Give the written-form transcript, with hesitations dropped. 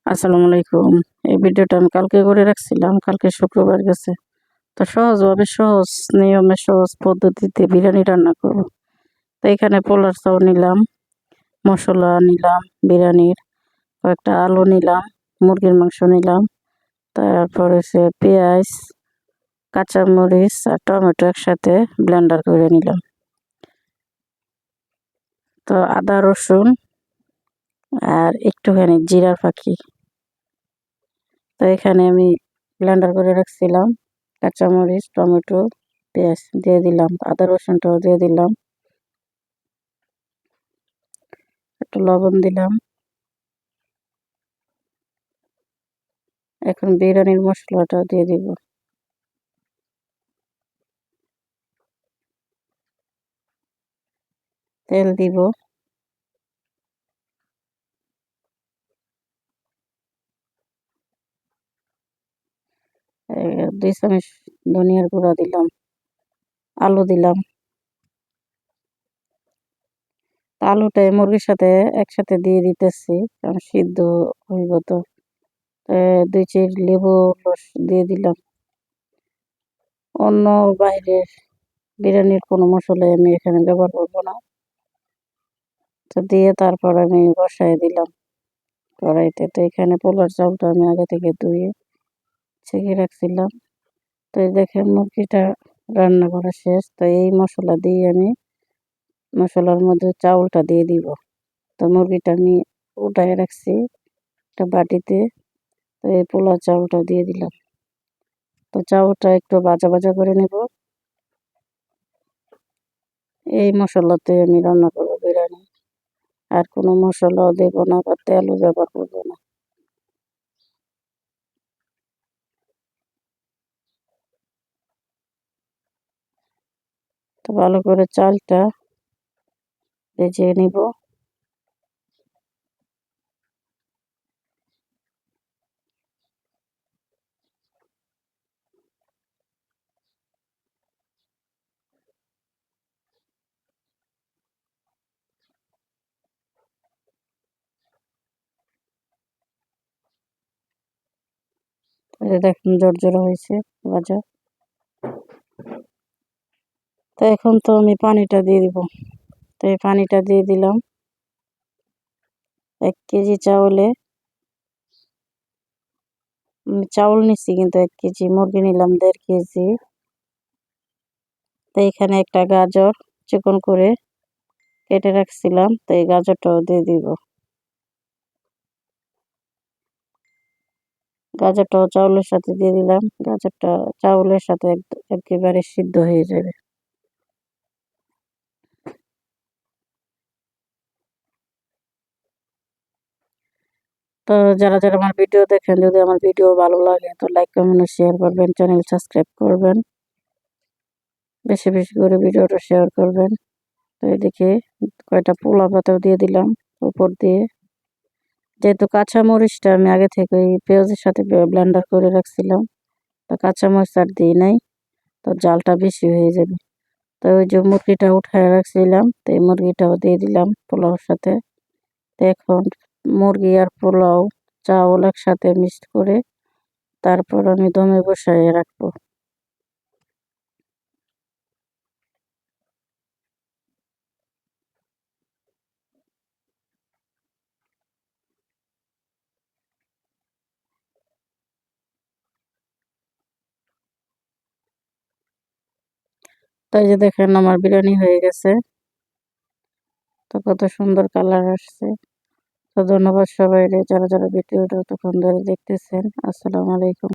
আসসালামু আলাইকুম। এই ভিডিওটা আমি কালকে করে রাখছিলাম। কালকে শুক্রবার গেছে। তো সহজভাবে সহজ নিয়মে সহজ পদ্ধতিতে বিরিয়ানি রান্না করব। তো এখানে পোলার চাল নিলাম, মসলা নিলাম বিরিয়ানির, কয়েকটা আলু নিলাম, মুরগির মাংস নিলাম, তারপর হচ্ছে পেঁয়াজ, কাঁচামরিচ আর টমেটো একসাথে ব্লেন্ডার করে নিলাম। তো আদা রসুন আর একটুখানি জিরার ফাঁকি। তো এখানে আমি ব্লেন্ডার করে রাখছিলাম। কাঁচামরিচ, টমেটো, পেঁয়াজ দিয়ে দিলাম, আদা রসুনটাও দিয়ে দিলাম, একটু লবণ দিলাম। এখন বিরিয়ানির মশলাটা দিয়ে দিব। তেল দিব, 2 চামচ ধনিয়ার গুঁড়া দিলাম, আলু দিলাম। আলুটা মুরগির সাথে একসাথে দিয়ে দিতেছি, কারণ সিদ্ধ হইব তো। 2 চির লেবু রস দিয়ে দিলাম। অন্য বাইরের বিরিয়ানির কোনো মশলাই আমি এখানে ব্যবহার করব না। তো দিয়ে তারপর আমি বসাই দিলাম কড়াইতে। তো এখানে পোলার চালটা আমি আগে থেকে ধুয়ে ছেঁকে রাখছিলাম। তো এই দেখেন মুরগিটা রান্না করা শেষ। তো এই মশলা দিয়ে আমি মশলার মধ্যে চাউলটা দিয়ে দিব। তো মুরগিটা আমি উঠায় রাখছি একটা বাটিতে। তো এই পোলাও চাউলটা দিয়ে দিলাম। তো চাউলটা একটু ভাজা ভাজা করে নেব। এই মশলাতে আমি রান্না করবো বিরিয়ানি, আর কোনো মশলাও দেব না বা তেলও ব্যবহার করবো না। তো ভালো করে চালটা ভেজে নিব। দেখুন জর্জরা হয়েছে ভাজা। তো এখন তো আমি পানিটা দিয়ে দিব। তো এই পানিটা দিয়ে দিলাম। 1 কেজি চাউলে চাউল নিচ্ছি, কিন্তু 1 কেজি, মুরগি নিলাম 1.5 কেজি। তো এখানে একটা গাজর চিকন করে কেটে রাখছিলাম, তো এই গাজরটাও দিয়ে দিব। গাজরটাও চাউলের সাথে দিয়ে দিলাম। গাজরটা চাউলের সাথে একেবারে সিদ্ধ হয়ে যাবে। তো যারা যারা আমার ভিডিও দেখেন, যদি আমার ভিডিও ভালো লাগে তো লাইক কমেন্ট শেয়ার করবেন, চ্যানেল সাবস্ক্রাইব করবেন, বেশি বেশি করে ভিডিওটা শেয়ার করবেন। তো এদিকে কয়টা পোলা পাতাও দিয়ে দিলাম উপর দিয়ে। যেহেতু কাঁচা মরিচটা আমি আগে থেকে পেঁয়াজের সাথে ব্লেন্ডার করে রাখছিলাম, তো কাঁচা মরিচ আর দিই নাই, তো জালটা বেশি হয়ে যাবে। তো ওই যে মুরগিটা উঠায় রাখছিলাম, তো এই মুরগিটাও দিয়ে দিলাম পোলাওর সাথে। তো এখন মুরগি আর পোলাও চাউল একসাথে মিক্সড করে তারপর আমি দমে বসাইয়ে রাখবো। তাই যে দেখেন আমার বিরিয়ানি হয়ে গেছে। তো কত সুন্দর কালার আসছে। তো ধন্যবাদ সবাই যারা যারা ভিডিওটা তখন ধরে দেখতেছেন। আসসালামু আলাইকুম।